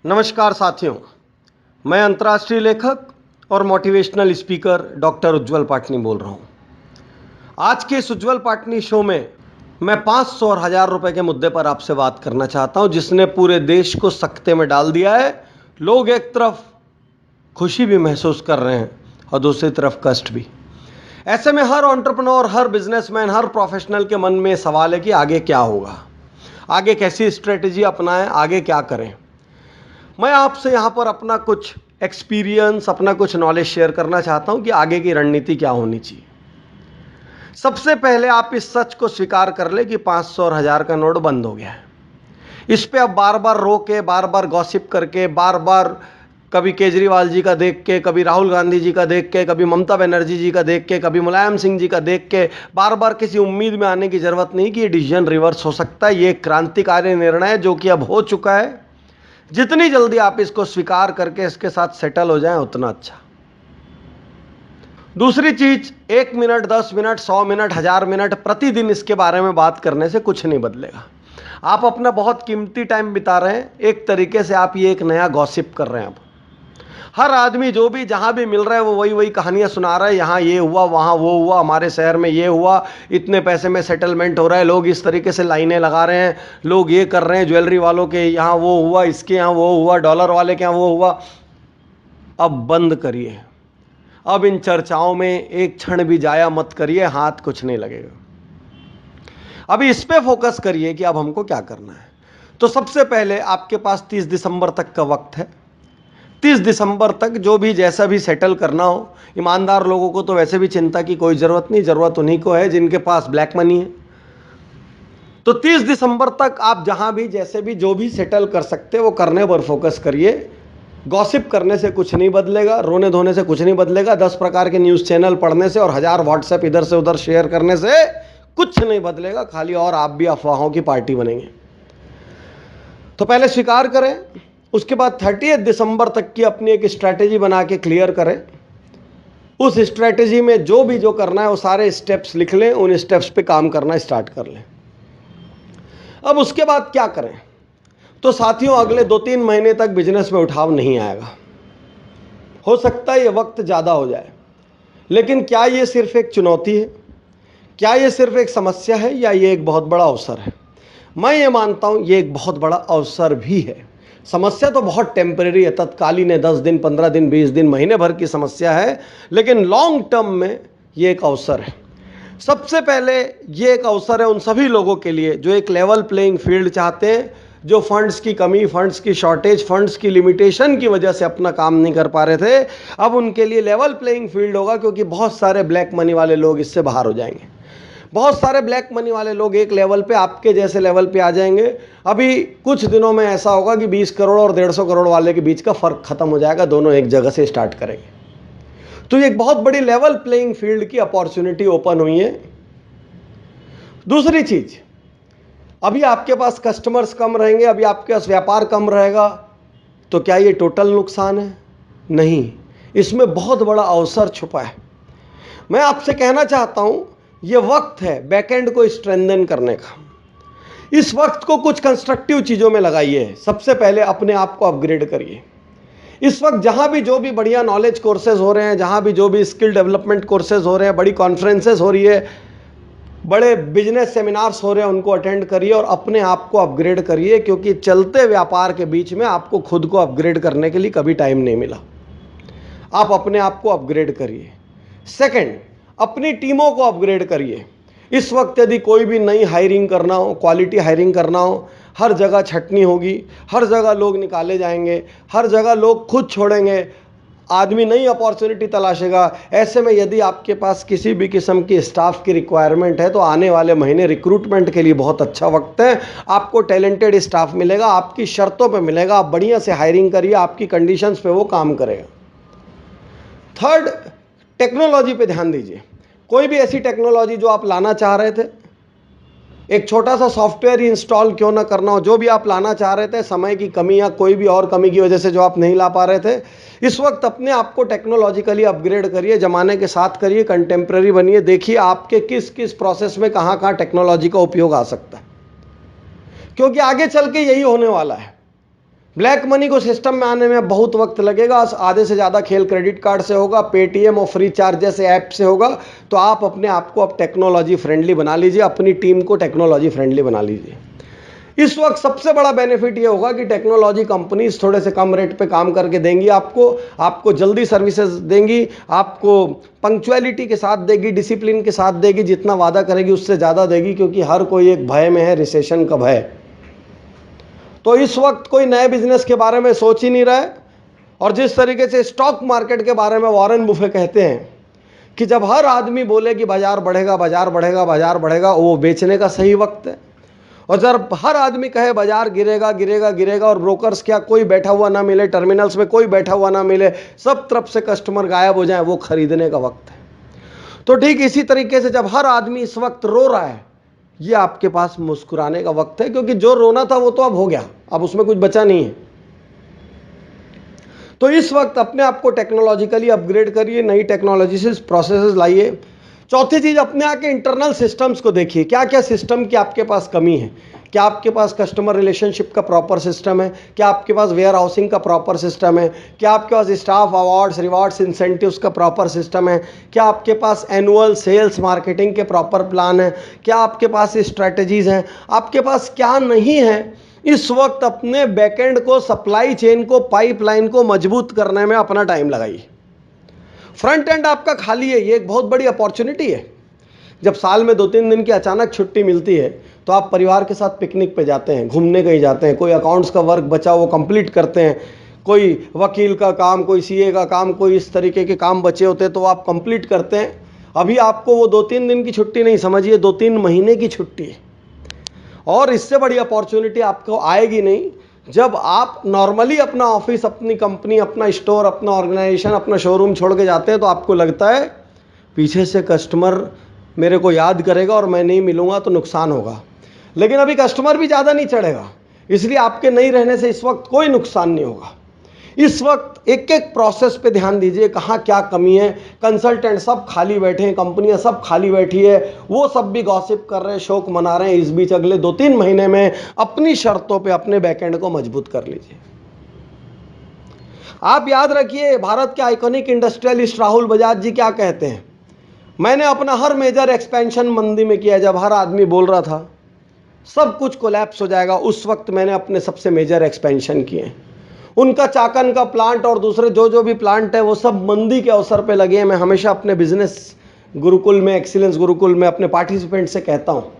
नमस्कार साथियों, मैं अंतर्राष्ट्रीय लेखक और मोटिवेशनल स्पीकर डॉक्टर उज्ज्वल पाटनी बोल रहा हूँ। आज के इस उज्ज्वल पाटनी शो में मैं 500 और 1000 रुपए के मुद्दे पर आपसे बात करना चाहता हूँ, जिसने पूरे देश को सकते में डाल दिया है। लोग एक तरफ खुशी भी महसूस कर रहे हैं और दूसरी तरफ कष्ट भी। ऐसे में हर एंटरप्रेन्योर, हर बिजनेसमैन, हर प्रोफेशनल के मन में सवाल है कि आगे क्या होगा, आगे कैसी स्ट्रेटेजी अपनाएं, आगे क्या करें। मैं आपसे यहाँ पर अपना कुछ एक्सपीरियंस, अपना कुछ नॉलेज शेयर करना चाहता हूँ कि आगे की रणनीति क्या होनी चाहिए। सबसे पहले आप इस सच को स्वीकार कर ले कि 500 और 1000 का नोट बंद हो गया है। इस पे अब बार बार रो के, बार बार गॉसिप करके, बार बार कभी केजरीवाल जी का देख के, कभी राहुल गांधी जी का देख के, कभी ममता बनर्जी जी का देख के, कभी मुलायम सिंह जी का देख के बार बार किसी उम्मीद में आने की जरूरत नहीं कि ये डिसीजन रिवर्स हो सकता है। ये एक क्रांतिकारी निर्णय है जो कि अब हो चुका है। जितनी जल्दी आप इसको स्वीकार करके इसके साथ सेटल हो जाएं, उतना अच्छा। दूसरी चीज, 1 मिनट, 10 मिनट, 100 मिनट, 1000 मिनट प्रतिदिन इसके बारे में बात करने से कुछ नहीं बदलेगा। आप अपना बहुत कीमती टाइम बिता रहे हैं। एक तरीके से आप ये एक नया गॉसिप कर रहे हैं। अब हर आदमी जो भी जहां भी मिल रहा है वो वही वही कहानियां सुना रहा है। यहाँ ये हुआ, वहां वो हुआ, हमारे शहर में ये हुआ, इतने पैसे में सेटलमेंट हो रहा है, लोग इस तरीके से लाइनें लगा रहे हैं, लोग ये कर रहे हैं, ज्वेलरी वालों के यहाँ वो हुआ, इसके यहाँ वो हुआ, डॉलर वाले के यहाँ वो हुआ। अब बंद करिए। अब इन चर्चाओं में एक क्षण भी जाया मत करिए, हाथ कुछ नहीं लगेगा। अभी इस पे फोकस करिए कि अब हमको क्या करना है। तो सबसे पहले आपके पास 30 दिसंबर तक का वक्त है। 30 दिसंबर तक जो भी जैसा भी सेटल करना हो, ईमानदार लोगों को तो वैसे भी चिंता की कोई ज़रूरत नहीं, ज़रूरत उन्हीं को है जिनके पास ब्लैक मनी है। तो 30 दिसंबर तक आप जहां भी जैसे भी जो भी सेटल कर सकते वो करने पर फोकस करिए। गॉसिप करने से कुछ नहीं बदलेगा, रोने धोने से कुछ नहीं बदलेगा, 10 प्रकार के न्यूज़ चैनल पढ़ने से और 1000 व्हाट्सएप इधर से उधर शेयर करने से कुछ नहीं बदलेगा, खाली और आप भी अफवाहों की पार्टी बनेंगे। तो पहले स्वीकार करें, उसके बाद 30 दिसंबर तक की अपनी एक स्ट्रैटेजी बना के क्लियर करें। उस स्ट्रैटेजी में जो भी जो करना है वो सारे स्टेप्स लिख लें, उन स्टेप्स पे काम करना स्टार्ट कर लें। अब उसके बाद क्या करें? तो साथियों, अगले 2-3 महीने तक बिजनेस में उठाव नहीं आएगा। हो सकता है ये वक्त ज़्यादा हो जाए, लेकिन क्या ये सिर्फ एक चुनौती है? क्या ये सिर्फ एक समस्या है या ये एक बहुत बड़ा अवसर है? मैं ये मानता हूँ ये एक बहुत बड़ा अवसर भी है। समस्या तो बहुत टेम्परेरी है, तत्कालीन है, 10 दिन, 15 दिन, 20 दिन, महीने भर की समस्या है, लेकिन लॉन्ग टर्म में ये एक अवसर है। सबसे पहले ये एक अवसर है उन सभी लोगों के लिए जो एक लेवल प्लेइंग फील्ड चाहते हैं, जो फंड्स की कमी, फंड्स की शॉर्टेज, फंड्स की लिमिटेशन की वजह से अपना काम नहीं कर पा रहे थे। अब उनके लिए लेवल प्लेइंग फील्ड होगा, क्योंकि बहुत सारे ब्लैक मनी वाले लोग इससे बाहर हो जाएंगे। बहुत सारे ब्लैक मनी वाले लोग एक लेवल पे, आपके जैसे लेवल पे आ जाएंगे। अभी कुछ दिनों में ऐसा होगा कि 20 करोड़ और 150 करोड़ वाले के बीच का फर्क खत्म हो जाएगा, दोनों एक जगह से स्टार्ट करेंगे। तो ये एक बहुत बड़ी लेवल प्लेइंग फील्ड की अपॉर्चुनिटी ओपन हुई है। दूसरी चीज, अभी आपके पास कस्टमर्स कम रहेंगे, अभी आपके पास व्यापार कम रहेगा, तो क्या ये टोटल नुकसान है? नहीं, इसमें बहुत बड़ा अवसर छुपा है। मैं आपसे कहना चाहता हूं ये वक्त है बैकएंड को स्ट्रेंथन करने का। इस वक्त को कुछ कंस्ट्रक्टिव चीज़ों में लगाइए। सबसे पहले अपने आप को अपग्रेड करिए। इस वक्त जहाँ भी जो भी बढ़िया नॉलेज कोर्सेज हो रहे हैं, जहाँ भी जो भी स्किल डेवलपमेंट कोर्सेज हो रहे हैं, बड़ी कॉन्फ्रेंसेस हो रही है, बड़े बिजनेस सेमिनार्स हो रहे हैं, उनको अटेंड करिए और अपने आप को अपग्रेड करिए, क्योंकि चलते व्यापार के बीच में आपको खुद को अपग्रेड करने के लिए कभी टाइम नहीं मिला। आप अपने आप को अपग्रेड करिए। सेकंड, अपनी टीमों को अपग्रेड करिए। इस वक्त यदि कोई भी नई हायरिंग करना हो, क्वालिटी हायरिंग करना हो, हर जगह छटनी होगी, हर जगह लोग निकाले जाएंगे, हर जगह लोग खुद छोड़ेंगे, आदमी नई अपॉर्चुनिटी तलाशेगा। ऐसे में यदि आपके पास किसी भी किस्म की स्टाफ की रिक्वायरमेंट है तो आने वाले महीने रिक्रूटमेंट के लिए बहुत अच्छा वक्त है। आपको टैलेंटेड स्टाफ मिलेगा, आपकी शर्तों पे मिलेगा, आप बढ़िया से हायरिंग करिए, आपकी कंडीशंस पे वो काम करेगा। थर्ड, टेक्नोलॉजी पे ध्यान दीजिए। कोई भी ऐसी टेक्नोलॉजी जो आप लाना चाह रहे थे, एक छोटा सा सॉफ्टवेयर ही इंस्टॉल क्यों ना करना हो, जो भी आप लाना चाह रहे थे, समय की कमी या कोई भी और कमी की वजह से जो आप नहीं ला पा रहे थे, इस वक्त अपने आप को टेक्नोलॉजिकली अपग्रेड करिए, जमाने के साथ करिए, कंटेम्प्रेरी बनिए, देखिए आपके किस किस प्रोसेस में कहाँ कहाँ टेक्नोलॉजी का उपयोग आ सकता है, क्योंकि आगे चल के यही होने वाला है। ब्लैक मनी को सिस्टम में आने में बहुत वक्त लगेगा, आधे से ज़्यादा खेल क्रेडिट कार्ड से होगा, पेटीएम और फ्री चार्ज जैसे ऐप से होगा। तो आप अपने आप को अब टेक्नोलॉजी फ्रेंडली बना लीजिए, अपनी टीम को टेक्नोलॉजी फ्रेंडली बना लीजिए। इस वक्त सबसे बड़ा बेनिफिट ये होगा कि टेक्नोलॉजी कंपनीज थोड़े से कम रेट पे काम करके देंगी, आपको जल्दी सर्विसेज देंगी, आपको पंक्चुअलिटी के साथ देगी, डिसिप्लिन के साथ देगी, जितना वादा करेगी उससे ज़्यादा देगी, क्योंकि हर कोई एक भय में है, रिसेशन का भय। तो इस वक्त कोई नए बिजनेस के बारे में सोच ही नहीं रहा है। और जिस तरीके से स्टॉक मार्केट के बारे में वॉरेन बुफे कहते हैं कि जब हर आदमी बोले कि बाजार बढ़ेगा, बाजार बढ़ेगा, बाजार बढ़ेगा, वो बेचने का सही वक्त है। और जब हर आदमी कहे बाजार गिरेगा, गिरेगा, गिरेगा, और ब्रोकर्स क्या कोई बैठा हुआ ना मिले, टर्मिनल्स में कोई बैठा हुआ ना मिले, सब तरफ से कस्टमर गायब हो जाए, वो खरीदने का वक्त है। तो ठीक इसी तरीके से जब हर आदमी इस वक्त रो रहा है, ये आपके पास मुस्कुराने का वक्त है, क्योंकि जो रोना था वो तो अब हो गया, अब उसमें कुछ बचा नहीं है। तो इस वक्त अपने आप को टेक्नोलॉजिकली अपग्रेड करिए, नई टेक्नोलॉजी से प्रोसेसेस लाइए। चौथी चीज, अपने आके इंटरनल सिस्टम्स को देखिए, क्या क्या सिस्टम की आपके पास कमी है। क्या आपके पास कस्टमर रिलेशनशिप का प्रॉपर सिस्टम है? क्या आपके पास वेयर हाउसिंग का प्रॉपर सिस्टम है? क्या आपके पास स्टाफ अवार्ड्स, रिवार्ड्स, इंसेंटिव्स का प्रॉपर सिस्टम है? क्या आपके पास एनुअल सेल्स मार्केटिंग के प्रॉपर प्लान है? क्या आपके पास स्ट्रैटेजीज हैं? आपके पास क्या नहीं है? इस वक्त अपने बैकएंड को, सप्लाई चेन को, पाइपलाइन को मजबूत करने में अपना टाइम लगाइए। फ्रंट एंड आपका खाली है, ये एक बहुत बड़ी अपॉर्चुनिटी है। जब साल में 2-3 दिन की अचानक छुट्टी मिलती है तो आप परिवार के साथ पिकनिक पे जाते हैं, घूमने कहीं जाते हैं, कोई अकाउंट्स का वर्क बचा वो कंप्लीट करते हैं, कोई वकील का काम, कोई सीए का काम, कोई इस तरीके के काम बचे होते हैं तो आप कंप्लीट करते हैं। अभी आपको वो 2-3 दिन की छुट्टी नहीं, समझिए 2-3 महीने की छुट्टी है। और इससे बड़ी अपॉर्चुनिटी आपको आएगी नहीं जब आप नॉर्मली अपना ऑफिस, अपनी कंपनी, अपना स्टोर, अपना ऑर्गेनाइजेशन, अपना शोरूम छोड़ के जाते हैं तो आपको लगता है पीछे से कस्टमर मेरे को याद करेगा और मैं नहीं मिलूंगा तो नुकसान होगा। लेकिन अभी कस्टमर भी ज़्यादा नहीं चढ़ेगा, इसलिए आपके नहीं रहने से इस वक्त कोई नुकसान नहीं होगा। इस वक्त एक एक प्रोसेस पे ध्यान दीजिए, कहाँ क्या कमी है। कंसल्टेंट सब खाली बैठे हैं, कंपनियां सब खाली बैठी है, वो सब भी गॉसिप कर रहे हैं, शोक मना रहे हैं। इस बीच अगले 2-3 महीने में अपनी शर्तों पे अपने बैकएंड को मजबूत कर लीजिए। आप याद रखिए, भारत के आइकॉनिक इंडस्ट्रियलिस्ट राहुल बजाज जी क्या कहते हैं, मैंने अपना हर मेजर एक्सपेंशन मंदी में किया, जब हर आदमी बोल रहा था सब कुछ कोलैप्स हो जाएगा, उस वक्त मैंने अपने सबसे मेजर एक्सपेंशन किए। उनका चाकन का प्लांट और दूसरे जो भी प्लांट है वो सब मंदी के अवसर पे लगे हैं। मैं हमेशा अपने बिजनेस गुरुकुल में, एक्सीलेंस गुरुकुल में अपने पार्टिसिपेंट से कहता हूँ,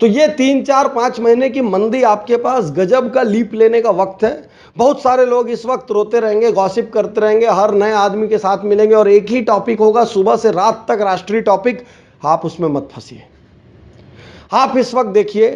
तो ये 3-4-5 महीने की मंदी आपके पास गजब का लीप लेने का वक्त है। बहुत सारे लोग इस वक्त रोते रहेंगे, गॉसिप करते रहेंगे, हर नए आदमी के साथ मिलेंगे और एक ही टॉपिक होगा सुबह से रात तक, राष्ट्रीय टॉपिक। आप उसमें मत फंसिए। आप इस वक्त देखिए,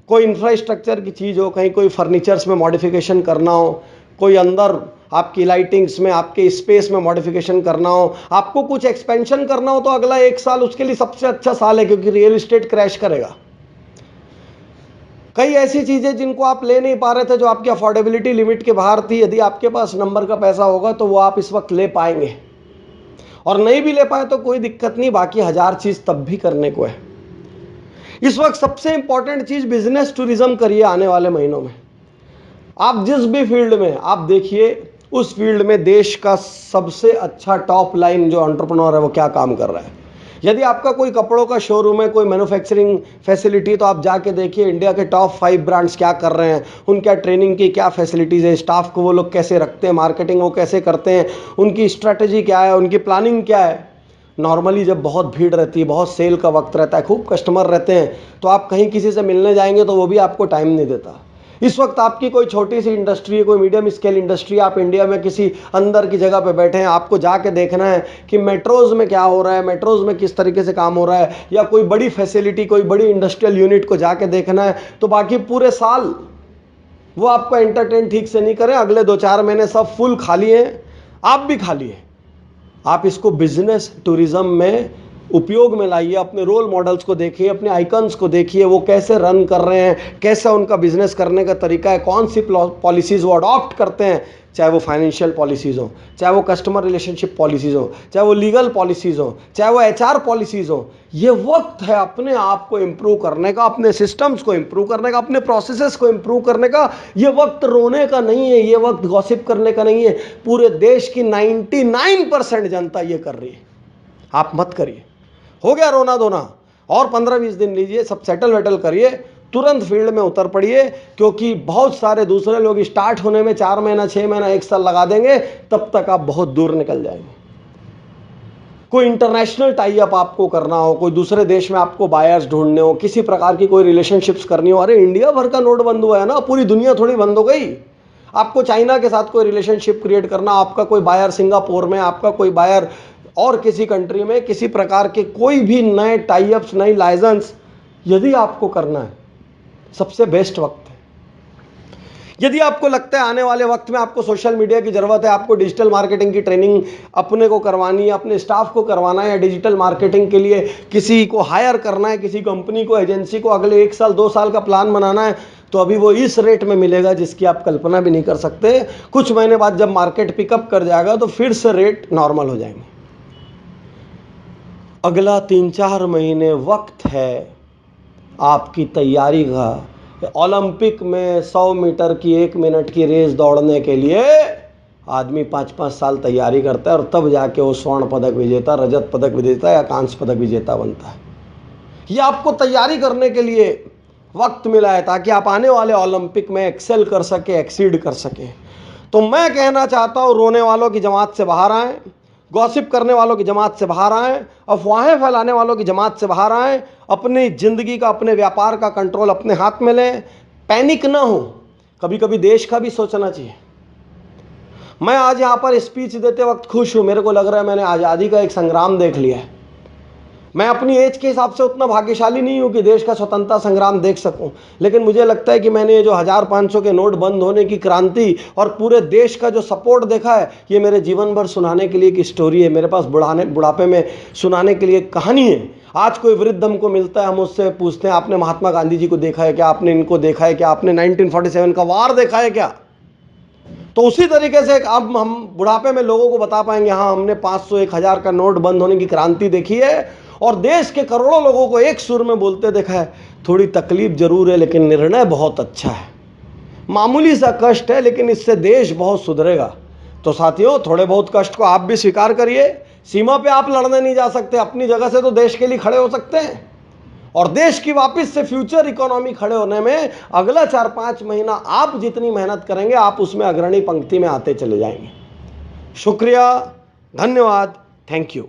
कोई इंफ्रास्ट्रक्चर की चीज़ हो, कहीं कोई फर्नीचर्स में मॉडिफिकेशन करना हो, कोई अंदर आपकी लाइटिंग्स में, आपके स्पेस में मॉडिफिकेशन करना हो, आपको कुछ एक्सपेंशन करना हो, तो अगला 1 साल उसके लिए सबसे अच्छा साल है, क्योंकि रियल एस्टेट क्रैश करेगा। कई ऐसी चीज़ें जिनको आप ले नहीं पा रहे थे, जो आपकी अफोर्डेबिलिटी लिमिट के बाहर थी, यदि आपके पास नंबर का पैसा होगा तो वो आप इस वक्त ले पाएंगे। और नहीं भी ले पाए तो कोई दिक्कत नहीं, बाकी 1000 चीज़ तब भी करने को है। इस वक्त सबसे इंपॉर्टेंट चीज़ बिजनेस टूरिज्म करिए। आने वाले महीनों में आप जिस भी फील्ड में आप देखिए, उस फील्ड में देश का सबसे अच्छा टॉप लाइन जो एंटरप्रेन्योर है वो क्या काम कर रहा है। यदि आपका कोई कपड़ों का शोरूम है, कोई मैन्युफैक्चरिंग फैसिलिटी, तो आप जाके देखिए इंडिया के टॉप 5 ब्रांड्स क्या कर रहे हैं, उनका ट्रेनिंग की क्या फैसिलिटीज़ है, स्टाफ को वो लोग कैसे रखते हैं, मार्केटिंग वो कैसे करते हैं, उनकी स्ट्रैटेजी क्या है, उनकी प्लानिंग क्या है। नॉर्मली जब बहुत भीड़ रहती है, बहुत सेल का वक्त रहता है, खूब कस्टमर रहते हैं, तो आप कहीं किसी से मिलने जाएंगे तो वो भी आपको टाइम नहीं देता। इस वक्त आपकी कोई छोटी सी इंडस्ट्री है, कोई मीडियम स्केल इंडस्ट्री, आप इंडिया में किसी अंदर की जगह पे बैठे हैं, आपको जाके देखना है कि मेट्रोज़ में क्या हो रहा है, मेट्रोज़ में किस तरीके से काम हो रहा है, या कोई बड़ी फैसिलिटी, कोई बड़ी इंडस्ट्रियल यूनिट को जाके देखना है, तो बाकी पूरे साल वो आपको एंटरटेन ठीक से नहीं करें। अगले 2-4 महीने सब फुल खाली हैं, आप भी खाली हैं। आप इसको बिजनेस टूरिज्म में उपयोग में लाइए, अपने रोल मॉडल्स को देखिए, अपने आइकन्स को देखिए, वो कैसे रन कर रहे हैं, कैसा उनका बिजनेस करने का तरीका है, कौन सी पॉलिसीज़ वो अडॉप्ट करते हैं, चाहे वो फाइनेंशियल पॉलिसीज़ हो, चाहे वो कस्टमर रिलेशनशिप पॉलिसीज़ हो, चाहे वो लीगल पॉलिसीज़ हो, चाहे वो HR पॉलिसीज़ हो। ये वक्त है अपने आप को इम्प्रूव करने का, अपने सिस्टम्स को इम्प्रूव करने का, अपने प्रोसेसेस को इम्प्रूव करने का। ये वक्त रोने का नहीं है, ये वक्त गॉसिप करने का नहीं है। पूरे देश की 99% जनता ये कर रही है, आप मत करिए। हो गया रोना धोना, और 15-20 दिन लीजिए, सब सेटल वेटल करिए, तुरंत फील्ड में उतर पड़िए, क्योंकि बहुत सारे दूसरे लोग स्टार्ट होने में 4 महीना 6 महीना 1 साल लगा देंगे, तब तक आप बहुत दूर निकल जाएंगे। कोई इंटरनेशनल टाई अप आपको करना हो, कोई दूसरे देश में आपको बायर्स ढूंढने हो, किसी प्रकार की कोई रिलेशनशिप्स करनी हो, अरे इंडिया भर का नोट बंद हुआ है ना, पूरी दुनिया थोड़ी बंद हो गई। आपको चाइना के साथ कोई रिलेशनशिप क्रिएट करना, आपका कोई बायर सिंगापुर में, आपका कोई बायर और किसी कंट्री में, किसी प्रकार के कोई भी नए टाई अप्स, नई लाइसेंस यदि आपको करना है, सबसे बेस्ट वक्त है। यदि आपको लगता है आने वाले वक्त में आपको सोशल मीडिया की जरूरत है, आपको डिजिटल मार्केटिंग की ट्रेनिंग अपने को करवानी है, अपने स्टाफ को करवाना है, या डिजिटल मार्केटिंग के लिए किसी को हायर करना है, किसी कंपनी को, एजेंसी को अगले 1 साल 2 साल का प्लान बनाना है, तो अभी वो इस रेट में मिलेगा जिसकी आप कल्पना भी नहीं कर सकते। कुछ महीने बाद जब मार्केट पिकअप कर जाएगा तो फिर से रेट नॉर्मल हो जाएंगे। अगला 3-4 महीने वक्त है आपकी तैयारी का। ओलंपिक में 100 मीटर की 1 मिनट की रेस दौड़ने के लिए आदमी 5-5 साल तैयारी करता है, और तब जाके वो स्वर्ण पदक विजेता, रजत पदक विजेता या कांस्य पदक विजेता बनता है। ये आपको तैयारी करने के लिए वक्त मिला है, ताकि आप आने वाले ओलंपिक में एक्सेल कर सके, एक्सीड कर सके। तो मैं कहना चाहता हूँ, रोने वालों की जमात से बाहर आएँ, गॉसिप करने वालों की जमात से बाहर आएँ, अफवाहें फैलाने वालों की जमात से बाहर आएँ, अपनी ज़िंदगी का, अपने व्यापार का कंट्रोल अपने हाथ में लें, पैनिक ना हो। कभी कभी देश का भी सोचना चाहिए। मैं आज यहाँ पर स्पीच देते वक्त खुश हूँ, मेरे को लग रहा है मैंने आज़ादी का एक संग्राम देख लिया है। मैं अपनी एज के हिसाब से उतना भाग्यशाली नहीं हूँ कि देश का स्वतंत्रता संग्राम देख सकूँ, लेकिन मुझे लगता है कि मैंने ये जो 1500 के नोट बंद होने की क्रांति और पूरे देश का जो सपोर्ट देखा है, ये मेरे जीवन भर सुनाने के लिए एक स्टोरी है, मेरे पास बुढ़ापे में सुनाने के लिए एक कहानी है। आज कोई वृद्ध हमको मिलता है, हम उससे पूछते हैं आपने महात्मा गांधी जी को देखा है क्या, आपने इनको देखा है क्या, आपने 1947 का वार देखा है क्या? तो उसी तरीके से अब हम बुढ़ापे में लोगों को बता पाएंगे, हाँ हमने 500 1000 का नोट बंद होने की क्रांति देखी है, और देश के करोड़ों लोगों को एक सुर में बोलते देखा है। थोड़ी तकलीफ जरूर है, लेकिन निर्णय बहुत अच्छा है। मामूली सा कष्ट है, लेकिन इससे देश बहुत सुधरेगा। तो साथियों, थोड़े बहुत कष्ट को आप भी स्वीकार करिए। सीमा पे आप लड़ने नहीं जा सकते, अपनी जगह से तो देश के लिए खड़े हो सकते हैं, और देश की वापस से फ्यूचर इकोनॉमी खड़े होने में अगला 4-5 महीना आप जितनी मेहनत करेंगे, आप उसमें अग्रणी पंक्ति में आते चले जाएंगे। शुक्रिया, धन्यवाद, थैंक यू।